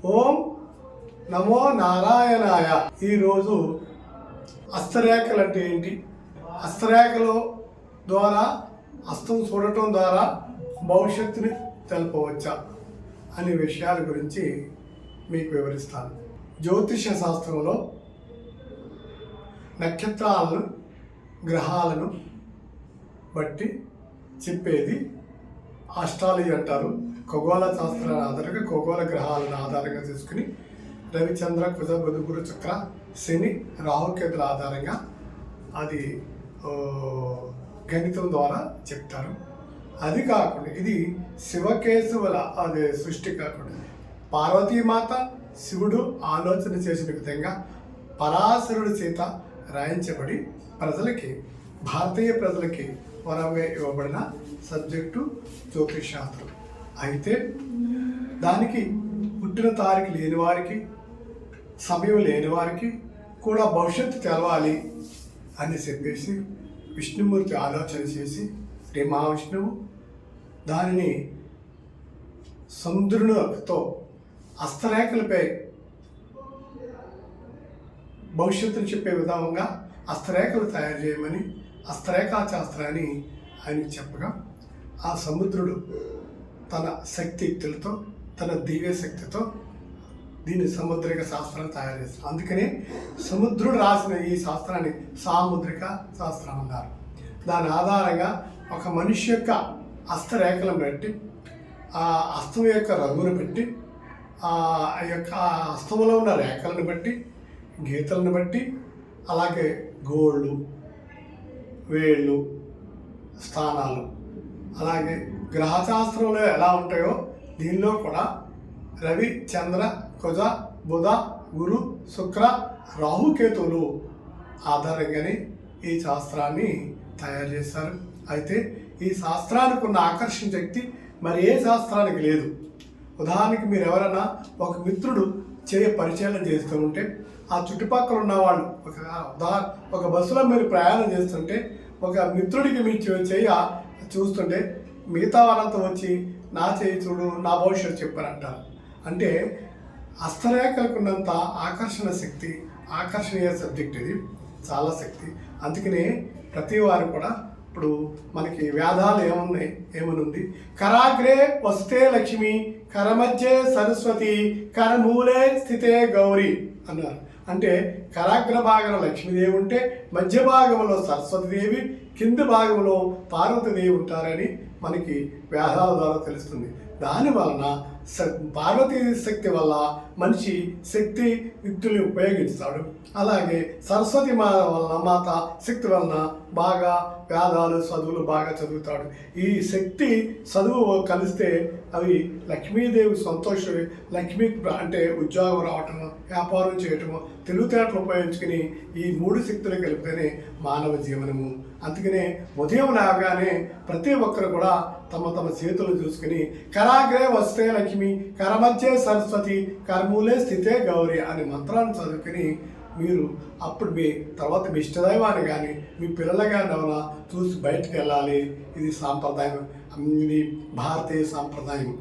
ఓం నమో నారాయణాయ. ఈరోజు హస్తరేఖలు అంటే ఏంటి, హస్తరేఖల ద్వారా హస్తం చూడటం ద్వారా భవిష్యత్తుని తెలపవచ్చా అనే విషయాల గురించి మీకు వివరిస్తాను. జ్యోతిష శాస్త్రంలో నక్షత్రాలను గ్రహాలను బట్టి చెప్పేది ఆస్ట్రాలజీ అంటారు. ఖగోళ శాస్త్రాల ఆధారంగా ఖగోళ గ్రహాలను ఆధారంగా తీసుకుని రవిచంద్ర కుజ బుధ గురు చక్ర శని రాహుకేతుల ఆధారంగా అది గణితం ద్వారా చెప్తారు. అది కాకుండా ఇది శివకేశవుల అది సృష్టి కాకుండా పార్వతీమాత శివుడు ఆలోచన చేసిన విధంగా పరాశరుడి చేత రాయించబడి ప్రజలకి భారతీయ ప్రజలకి వరంగా ఇవ్వబడిన సబ్జెక్టు జ్యోతిషాస్త్రం. అయితే దానికి పుట్టిన తారీఖు లేని వారికి సమయం లేని వారికి కూడా భవిష్యత్తు తెలవాలి అని చెప్పేసి విష్ణుమూర్తి ఆలోచన చేసి శ్రీ మహావిష్ణువు దానిని సముద్రునితో హస్తరేఖలపై భవిష్యత్తును చెప్పే విధంగా హస్తరేఖలు తయారు చేయమని హస్తరేఖాశాస్త్రాన్ని ఆయనకు చెప్పగా ఆ సముద్రుడు తన శక్తియుక్తులతో తన దివ్య శక్తితో దీని సముద్రిక శాస్త్రాన్ని తయారు చేస్తారు. అందుకనే సముద్రుడు రాసిన ఈ శాస్త్రాన్ని సాముద్రిక శాస్త్రం అన్నారు. దాని ఆధారంగా ఒక మనిషి యొక్క హస్తరేఖలను బట్టి ఆ హస్తం యొక్క రంగును బట్టి ఆ యొక్క హస్తంలో ఉన్న రేఖలను బట్టి గీతలను బట్టి అలాగే గోళ్ళు వేళ్ళు స్థానాలు అలాగే గ్రహశాస్త్రంలో ఎలా ఉంటాయో దీనిలో కూడా రవి చంద్ర కుజ బుధ గురు శుక్ర రాహుకేతువులు ఆధారంగానే ఈ శాస్త్రాన్ని తయారు చేశారు. అయితే ఈ శాస్త్రానికి ఉన్న ఆకర్షణ శక్తి మరి ఏ శాస్త్రానికి లేదు. ఉదాహరణకి మీరు ఎవరైనా ఒక మిత్రుడు పరిచయం చేస్తూ ఉంటే ఆ చుట్టుపక్కల ఉన్న వాళ్ళు ఒక బస్సులో మీరు ప్రయాణం చేస్తుంటే ఒక మిత్రుడికి మీ చేయ చూస్తుంటే మిగతా వాళ్ళంతా వచ్చి నా చేయి చూడు నా భవిష్యత్తు చెప్పారంటారు. అంటే హస్తరేఖలకు ఉన్నంత ఆకర్షణ శక్తి ఆకర్షణీయ సబ్జెక్ట్ ఇది చాలా శక్తి. అందుకనే ప్రతి వారు కూడా ఇప్పుడు మనకి వేదాలు ఏమనుంది కరాగ్రే వస్తే లక్ష్మి కరమధ్యే సరస్వతి కరమూలే స్థితే గౌరీ అన్నారు. అంటే కరాగ్ర భాగంలో లక్ష్మీదేవి ఉంటే మధ్య భాగంలో సరస్వతిదేవి కింది భాగంలో పార్వతీదేవి ఉంటారని మనకి వేదాల ద్వారా తెలుస్తుంది. దాని వలన పార్వతీ శక్తి వల్ల మనిషి శక్తి యుక్తుల్ని ఉపయోగిస్తాడు. అలాగే సరస్వతి మాత శక్తి వలన బాగా వేదాలు చదువులు బాగా చదువుతాడు. ఈ శక్తి చదువు కలిస్తే అవి లక్ష్మీదేవి సంతోషం లక్ష్మీ అంటే ఉద్యోగం రావటము వ్యాపారం చేయటము తెలివితేటలు ఉపయోగించుకుని ఈ మూడు శక్తులు కలిపితేనే మానవ జీవనము. అందుకనే ఉదయం లేవగానే ప్రతి ఒక్కరు కూడా తమ తమ చేతులు చూసుకుని కరాగ్రే వస్తే లక్ష్మి కరమధ్యే సరస్వతి కర్మూలే స్థితే గౌరీ అనే మంత్రాన్ని చదువుకుని మీరు అప్పుడు మీ తర్వాత మీ ఇష్టదైవాన్ని కానీ మీ పిల్లలు కానీ ఎవరైనా చూసి బయటకు వెళ్ళాలి. ఇది సాంప్రదాయం, ఇది భారతీయ సాంప్రదాయం.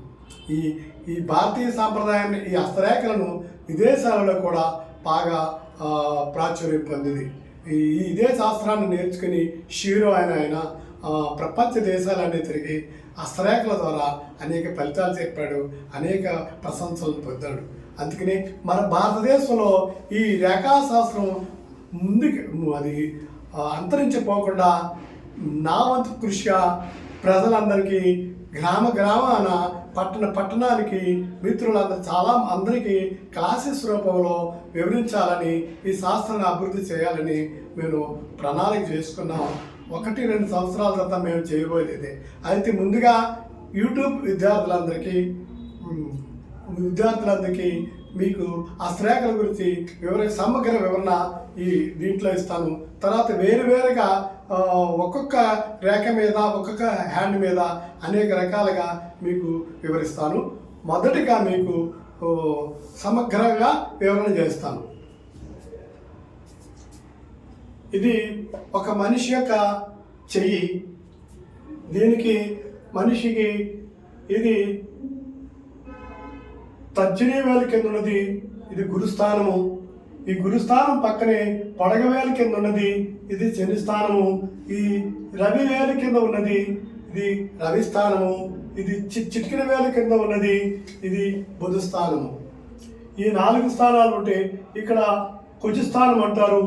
ఈ భారతీయ సాంప్రదాయాన్ని ఈ హస్తరేఖలను విదేశాలలో కూడా బాగా ప్రాచుర్యం పొందింది. ఇదే శాస్త్రాన్ని నేర్చుకుని షీరో ఆయన ప్రపంచ దేశాలన్నీ తిరిగి హస్తరేఖల ద్వారా అనేక ఫలితాలు చెప్పాడు, అనేక ప్రశంసలను పొందాడు. అందుకని మన భారతదేశంలో ఈ రేఖాశాస్త్రం ముందుకు అది అంతరించిపోకుండా నా వంతు కృషిగా ప్రజలందరికీ గ్రామాన పట్టణానికి మిత్రులందరూ చాలా అందరికీ క్లాసెస్ రూపంలో వివరించాలని ఈ శాస్త్రాన్ని అభివృద్ధి చేయాలని మేము ప్రణాళిక చేసుకున్నాం. 1-2 సంవత్సరాల తర్వాత మేము చేయబోయేది. అయితే ముందుగా యూట్యూబ్ విద్యార్థులందరికీ మీకు హస్తరేఖల గురించి సమగ్ర వివరణ ఈ దీంట్లో ఇస్తాను. తర్వాత వేరువేరుగా ఒక్కొక్క రేఖ మీద ఒక్కొక్క హ్యాండ్ మీద అనేక రకాలుగా మీకు వివరిస్తాను. మొదటిగా మీకు సమగ్రంగా వివరణ చేస్తాను. ఇది ఒక మనిషి యొక్క చెయ్యి. దీనికి మనిషికి ఇది తర్జనీ వేలు కింద ఉన్నది ఇది గురుస్థానము. ఈ గురుస్థానం పక్కనే పడగ వేలు కింద ఉన్నది ఇది శని స్థానము. ఈ రవి వేలు కింద ఉన్నది ఇది రవి స్థానము. ఇది చిటికిన వేలు కింద ఉన్నది ఇది బుధ స్థానము. ఈ 4 స్థానాలు ఉంటే ఇక్కడ కుజస్థానం అంటారు.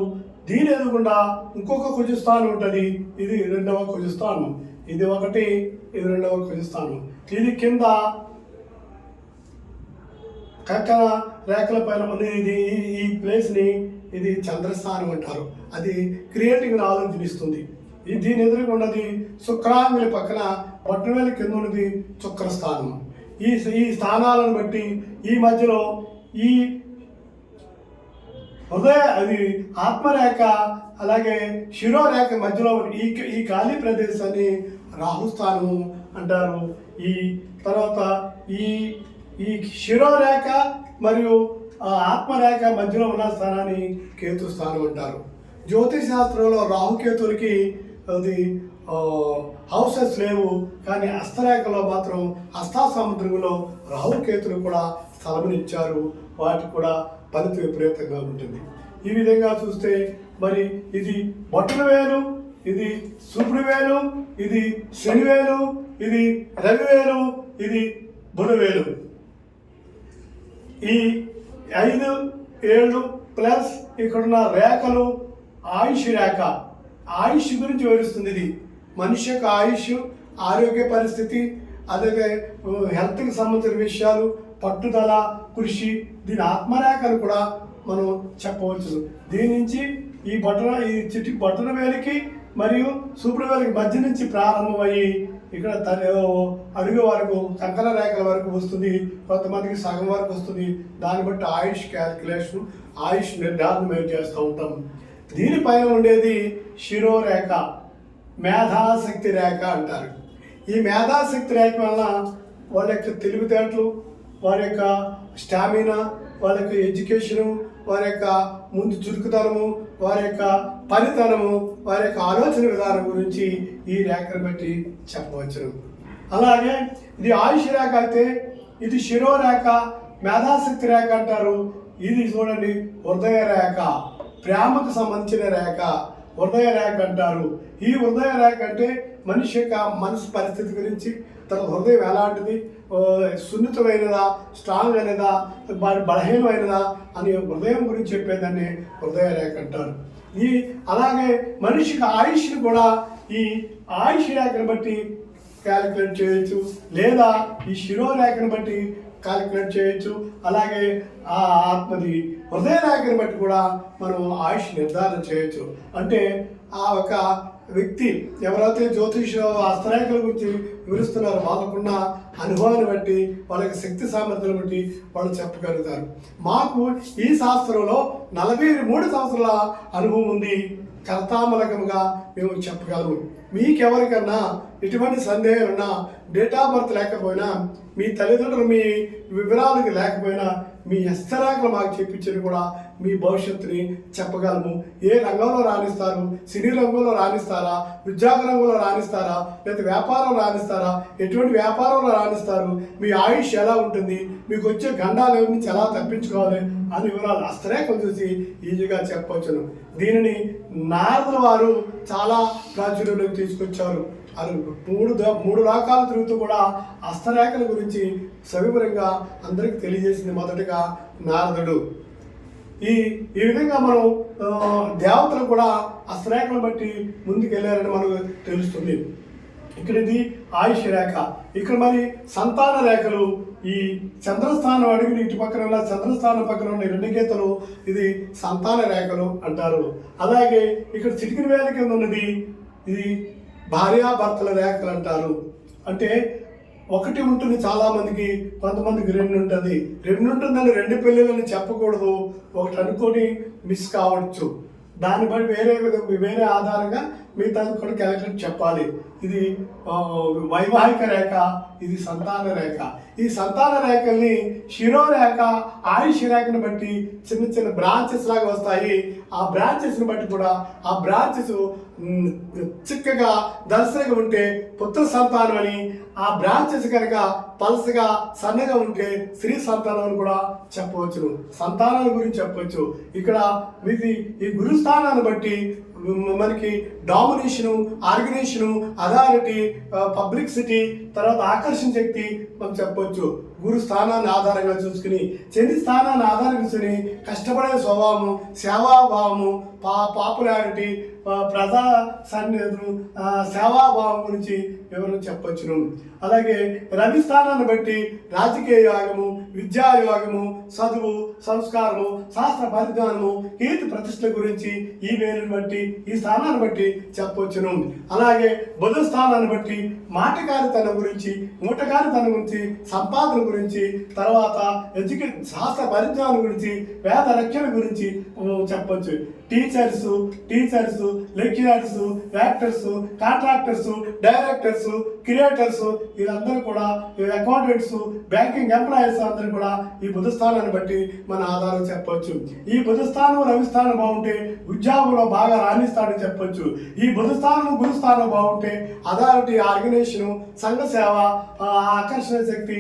దీని ఎదుగుండా ఇంకొక కుజస్థానం ఉంటుంది. ఇది 2వ కుజస్థానం. ఇది ఒకటి, ఇది 2వ కుజస్థానం. ఇది కింద కక్కన రేఖల పైన ఇది ఈ ప్లేస్ని ఇది చంద్రస్థానం అంటారు. అది క్రియేటివ్ నాలెడ్జ్ని ఇస్తుంది. దీని ఎదురుకున్నది శుక్రాంగుల పక్కన బొట్టవేలు కింద ఉన్నది శుక్రస్థానం. ఈ స్థానాలను బట్టి ఈ మధ్యలో ఈ అది ఆత్మరేఖ అలాగే శిరోరేఖ మధ్యలో ఈ ఖాళీ ప్రదేశాన్ని రాహుస్థానము అంటారు. ఈ తర్వాత ఈ శిరోరేఖ మరియు ఆత్మరేఖ మధ్యలో ఉన్న స్థానాన్ని కేతు స్థానం అంటారు. జ్యోతిష్ శాస్త్రంలో రాహుకేతులకి అది హౌసెస్ లేవు, కానీ హస్తరేఖలో మాత్రం హస్తాసముద్రంలో రాహుకేతులు కూడా స్థలమునిచ్చారు. వాటికి కూడా ఫలితం విపరీతంగా ఉంటుంది. ఈ విధంగా చూస్తే మరి ఇది బొట్టన వేలు, ఇది సూర్యుడి వేలు, ఇది శని వేలు, ఇది రవి వేలు, ఇది బుధ వేలు. ఈ 5, 7 ప్లస్ ఇక్కడున్న రేఖలు ఆయుష్ రేఖ. ఆయుష్ గురించి వివరిస్తుంది. ఇది మనిషి యొక్క ఆయుష్, ఆరోగ్య పరిస్థితి, అలాగే హెల్త్కి సంబంధించిన విషయాలు, పట్టుదల, కృషి, దీని ఆత్మరేఖను కూడా మనం చెప్పవచ్చు. దీని నుంచి ఈ బొట్టన వేలికి మరియు సూర్యుడి వేలికి మధ్య నుంచి ప్రారంభమయ్యి ఇక్కడ అడుగు వరకు కంకణ రేఖల వరకు వస్తుంది. కొంతమందికి సగం వరకు వస్తుంది. దాన్ని బట్టి ఆయుష్ క్యాల్కులేషన్, ఆయుష్ నిర్ధారణ మేము చేస్తూ ఉంటాం. దీనిపైన ఉండేది శిరోరేఖ, మేధాశక్తి రేఖ అంటారు. ఈ మేధాశక్తి రేఖ వలన వాళ్ళ యొక్క తెలివితేటలు, వారి యొక్క స్టామినా, వారి యొక్క ఎడ్యుకేషను, వారి యొక్క ముందు చురుకుతనము, వారి యొక్క పనితనము, వారి యొక్క ఆలోచన విధానం గురించి ఈ రేఖను బట్టి చెప్పవచ్చు. అలాగే ఇది ఆయుష్ రేఖ అయితే ఇది శిరోరేఖ, మేధాశక్తి రేఖ అంటారు. ఇది చూడండి హృదయ రేఖ, ప్రేమకు సంబంధించిన రేఖ హృదయ రేఖ అంటారు. ఈ హృదయ రేఖ అంటే మనిషి యొక్క మనసు పరిస్థితి గురించి, తన హృదయం ఎలాంటిది, సున్నితమైనదా, స్ట్రాంగ్ అయినదా, బలహీనమైనదా అని హృదయం గురించి చెప్పేదాన్ని హృదయ రేఖ అంటారు. అలాగే మనిషికి ఆయుష్ని కూడా ఈ ఆయుష్ రేఖను బట్టి క్యాలిక్యులేట్ చేయొచ్చు, లేదా ఈ శిరోరేఖను బట్టి క్యాలిక్యులేట్ చేయొచ్చు. అలాగే ఆ ఆత్మది హృదయ రేఖను బట్టి కూడా మనం ఆయుష్ నిర్ధారణ చేయొచ్చు. అంటే ఆ ఒక వ్యక్తి ఎవరైతే జ్యోతిష హస్తరేఖల గురించి వివరిస్తున్నారో వాళ్ళకున్న అనుభవాన్ని బట్టి, వాళ్ళకి శక్తి సామర్థ్యాన్ని బట్టి వాళ్ళు చెప్పగలుగుతారు. మాకు ఈ శాస్త్రంలో 43 సంవత్సరాల అనుభవం ఉంది. కర్తామలకముగా మేము చెప్పగలము. మీకెవరికన్నా ఎటువంటి సందేహం ఉన్నా, డేట్ ఆఫ్ బర్త్ లేకపోయినా, మీ తల్లిదండ్రులు మీ వివరాలకు లేకపోయినా, మీ హస్తరేఖలు మాకు చెప్పించి కూడా మీ భవిష్యత్తుని చెప్పగలము. ఏ రంగంలో రాణిస్తారు, సినీ రంగంలో రాణిస్తారా, ఉద్యోగ రంగంలో రాణిస్తారా, లేదా వ్యాపారం రాణిస్తారా, ఎటువంటి వ్యాపారంలో రాణిస్తారు, మీ ఆయుష్ ఎలా ఉంటుంది, మీకు వచ్చే గండాల నుంచి ఎలా తప్పించుకోవాలి అని వివరాలు హస్తరేఖలు చూసి ఈజీగా చెప్పవచ్చును. దీనిని నారదుల వారు చాలా ప్రాచుర్యంలోకి తీసుకొచ్చారు. అది 3 రకాలు తిరుగుతూ కూడా హస్తరేఖల గురించి సవివరంగా అందరికీ తెలియజేసింది మొదటిగా నారదుడు. ఈ విధంగా మనం దేవతలు కూడా హస్తరేఖలు బట్టి ముందుకు వెళ్ళారని మనకు తెలుస్తుంది. ఇక్కడ ఇది ఆయుష్ రేఖ. ఇక్కడ మరి సంతాన రేఖలు, ఈ చంద్రస్థానం అడిగిన ఇటు పక్కన ఉన్న చంద్రస్థానం పక్కన ఉన్న 2 గీతలు ఇది సంతాన రేఖలు అంటారు. అలాగే ఇక్కడ చిటికిన వేల కింద ఉన్నది ఇది భార్యాభర్తల రేఖలు అంటారు. అంటే ఒకటి ఉంటుంది చాలామందికి, కొంతమందికి 2 ఉంటుంది. 2 ఉంటుందని 2 పెళ్ళిళ్ళని చెప్పకూడదు. ఒకటి అనుకొని మిస్ కావచ్చు. దాన్ని బట్టి వేరే ఆధారంగా మిగతాది కూడా క్యాలిక్యులేట్ చెప్పాలి. ఇది వైవాహిక రేఖ, ఇది సంతాన రేఖ. ఈ సంతాన రేఖల్ని శిరోరేఖ, ఆయుష్ రేఖను బట్టి చిన్న చిన్న బ్రాంచెస్ లాగా వస్తాయి. ఆ బ్రాంచెస్ని బట్టి కూడా ఆ బ్రాంచెస్ చిక్కగా దర్శనగా ఉంటే పుత్ర సంతానం అని, ఆ బ్రాంచెస్ కనుక పల్సగా సన్నగా ఉంటే స్త్రీ సంతానం అని కూడా చెప్పవచ్చు. సంతానాల గురించి చెప్పవచ్చు. ఇక్కడ మీది ఈ గురుస్థానాన్ని బట్టి మనకి డామినేషను, ఆర్గనైజేషను, అథారిటీ, పబ్లిసిటీ, తర్వాత ఆకర్షణ శక్తి మనం చెప్పవచ్చు. గురు స్థానాన్ని ఆధారంగా చూసుకుని, శని స్థానాన్ని ఆధారంగా చూసుకుని కష్టపడే స్వభావము, సేవాభావము, పాపులారిటీ, ప్రజా సన్నిధులు, సేవాభావం గురించి వివరణ చెప్పవచ్చును. అలాగే రవి స్థానాన్ని బట్టి రాజకీయ యోగము, విద్యా యోగము, చదువు, సంస్కారము, శాస్త్ర పరిజ్ఞానము, కీర్తి ప్రతిష్టల గురించి ఈ వేరుని బట్టి, ఈ స్థానాన్ని బట్టి చెప్పవచ్చును. అలాగే బుధ స్థానాన్ని బట్టి మాటకారితనం గురించి, మూటకారితనం గురించి, సంపాదన గురించి, తర్వాత శాస్త్ర పరిజ్ఞానం గురించి, వేద రక్షణ గురించి చెప్పవచ్చు. Teachers, lecturers, actors, contractors, directors, creators, వీళ్ళందరూ కూడా, అకౌంటెంట్స్, బ్యాంకింగ్ ఎంప్లాయీస్ అందరూ కూడా ఈ బుధ స్థానాన్ని బట్టి మన ఆధారం చెప్పవచ్చు. ఈ బుధ స్థానం, రవి స్థానం బాగుంటే ఉద్యోగంలో బాగా రాణిస్తాడని చెప్పొచ్చు. ఈ బుధ స్థానం, గురు స్థానం బాగుంటే అథారిటీ, ఆర్గనైజేషను, సంఘ సేవ, ఆకర్షణ శక్తి,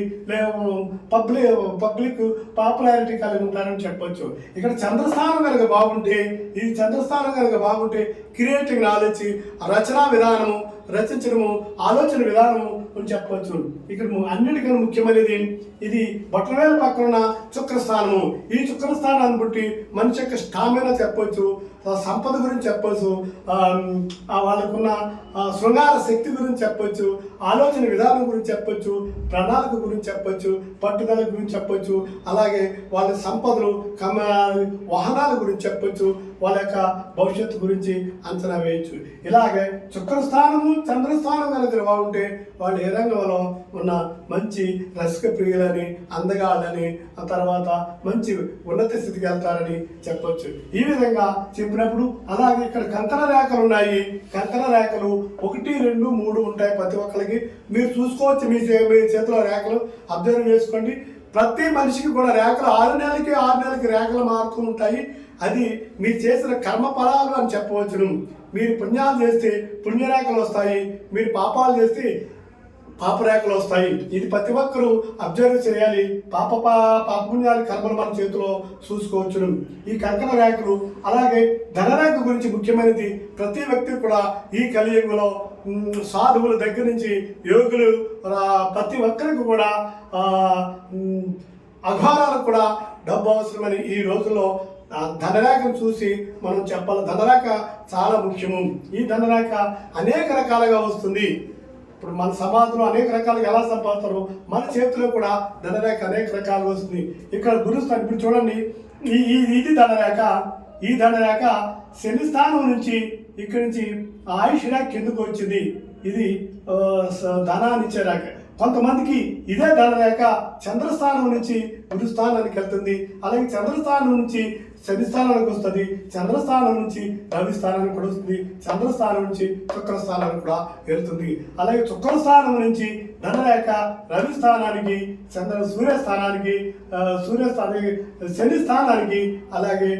పబ్లిక్ పాపులారిటీ కలిగి ఉంటారని చెప్పొచ్చు. ఇక్కడ చంద్రస్థానం కనుక బాగుంటే, ఈ చంద్రస్థానం కనుక బాగుంటే క్రియేటివ్ నాలెడ్జ్, రచనా విధానము, రచించడము, ఆలోచన విధానము అని చెప్పవచ్చు. ఇక్కడ అన్నిటికన్నా ముఖ్యమైనది ఇది బొట్టవేల పక్కన ఉన్న శుక్రస్థానము. ఈ శుక్రస్థానాన్ని బట్టి మనిషి యొక్క స్టామినా చెప్పవచ్చు, సంపద గురించి చెప్పవచ్చు, వాళ్ళకున్న శృంగార శక్తి గురించి చెప్పవచ్చు, ఆలోచన విధానం గురించి చెప్పవచ్చు, ప్రణాళిక గురించి చెప్పవచ్చు, పట్టుదల గురించి చెప్పవచ్చు. అలాగే వాళ్ళ సంపదలు, వాహనాల గురించి చెప్పవచ్చు, వాళ్ళ యొక్క భవిష్యత్తు గురించి అంచనా వేయచ్చు. ఇలాగే శుక్రస్థానము, చంద్రస్థానం కనుక బాగుంటే వాళ్ళు ఏ రంగంలో ఉన్న మంచి రసిక ప్రియులని, అందగాళ్ళని, ఆ తర్వాత మంచి ఉన్నత స్థితికి వెళ్తారని చెప్పొచ్చు. ఈ విధంగా చెప్పినప్పుడు అలాగే ఇక్కడ కంకణ రేఖలు ఉన్నాయి. కంకణ రేఖలు 1, 2, 3 ఉంటాయి ప్రతి ఒక్కరికి. మీరు చూసుకోవచ్చు, మీ చేతిలో రేఖలు అబ్జర్వ్ చేసుకోండి. ప్రతి మనిషికి కూడా రేఖలు 6 నెలలకి రేఖలు మారుతూ ఉంటాయి. అది మీరు చేసిన కర్మ ఫలాలు అని చెప్పవచ్చును. మీరు పుణ్యాలు చేస్తే పుణ్యరేఖలు వస్తాయి, మీరు పాపాలు చేస్తే పాపరేఖలు వస్తాయి. ఇది ప్రతి ఒక్కరూ అబ్జర్వ్ చేయాలి. పాపపుణ్యాల కర్మలు మన చేతిలో చూసుకోవచ్చును. ఈ కంకణ రేఖలు, అలాగే ధనరేఖ గురించి ముఖ్యమైనది. ప్రతి వ్యక్తి కూడా ఈ కలియుగంలో సాధువుల దగ్గర నుంచి యోగులు, ప్రతి ఒక్కరికి కూడా అఘోరాలకు కూడా డబ్బు అవసరమని ఈ రోజుల్లో ధనరేఖను చూసి మనం చెప్పాలి. ధనరేఖ చాలా ముఖ్యము. ఈ ధనరేఖ అనేక రకాలుగా వస్తుంది. ఇప్పుడు మన సమాజంలో అనేక రకాలుగా ఎలా సంపాదిస్తారు, మన చేతిలో కూడా ధనరేఖ అనేక రకాలుగా వస్తుంది. ఇక్కడ గురుస్థానం ఇప్పుడు చూడండి, ఇది ధనరేఖ. ఈ ధనరేఖ శని స్థానం నుంచి ఇక్కడి నుంచి ఆయుష్ రేఖ కిందకు వచ్చింది. ఇది ధనాన్ని ఇచ్చే రేఖ. కొంతమందికి ఇదే ధనరేఖ చంద్రస్థానం నుంచి గురుస్థానానికి వెళ్తుంది. అలాగే చంద్రస్థానం నుంచి శని స్థానానికి వస్తుంది, చంద్రస్థానం నుంచి రవి స్థానానికి కూడా వస్తుంది, చంద్రస్థానం నుంచి శుక్రస్థానానికి కూడా వెళ్తుంది. అలాగే శుక్రస్థానం నుంచి ధనరేఖ రవి స్థానానికి, సూర్యస్థానానికి, శని స్థానానికి, అలాగే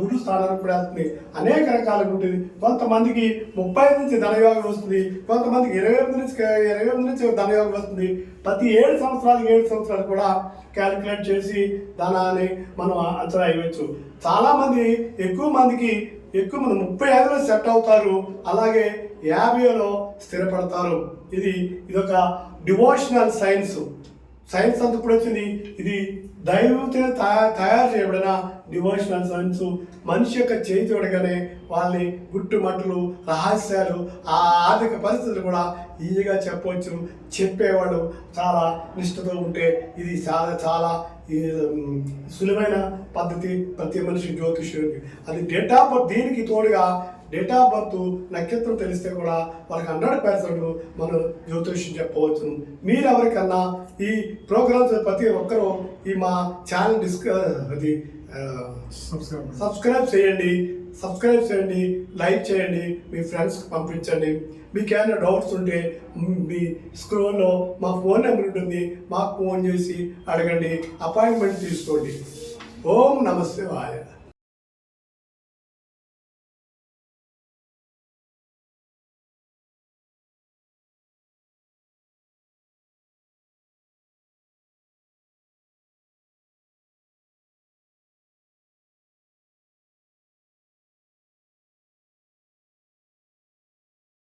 గురు స్థానానికి కూడా వెళ్తుంది. అనేక రకాలుగా ఉంటుంది. కొంతమందికి 30 నుంచి ధనయోగం వస్తుంది, కొంతమందికి 28 నుంచి ధనయోగం వస్తుంది. ప్రతి 7 సంవత్సరాలు కూడా క్యాలిక్యులేట్ చేసి ధనాన్ని మనం అంచనా వేయవచ్చు. చాలామంది ఎక్కువ మంది 35లో సెట్ అవుతారు, అలాగే 50లో స్థిరపడతారు. ఇదొక డివోషనల్ సైన్స్ అంత ఇప్పుడు వచ్చింది. ఇది దైవంతో తయారు చేయబడిన డివోషనల్ సైన్స్. మనిషి యొక్క చేయి చూడగానే వాళ్ళని గుట్టుమట్టులు, రహస్యాలు, ఆ ఆర్థిక పరిస్థితులు కూడా ఈజీగా చెప్పవచ్చు. చెప్పేవాళ్ళు చాలా నిష్ఠతో ఉంటే ఇది చాలా సులువైన పద్ధతి ప్రతి మనిషి జ్యోతిష్యుడికి. అది డేట్ ఆఫ్ బర్త్, దీనికి తోడుగా డేట్ ఆఫ్ బర్త్, నక్షత్రం తెలిస్తే కూడా వాళ్ళకి 100% మనం జ్యోతిష్యం చెప్పవచ్చు. మీరు ఎవరికన్నా ఈ ప్రోగ్రామ్స్ ప్రతి ఒక్కరూ ఈ మా ఛానల్ సబ్స్క్రైబ్ చేయండి, లైక్ చేయండి, మీ ఫ్రెండ్స్కి పంపించండి. మీకు ఏమైనా డౌట్స్ ఉంటే మీ స్క్రోల్లో మా ఫోన్ నెంబర్ ఉంటుంది, మాకు ఫోన్ చేసి అడగండి, అపాయింట్మెంట్ తీసుకోండి. ఓం నమస్తే వాయ.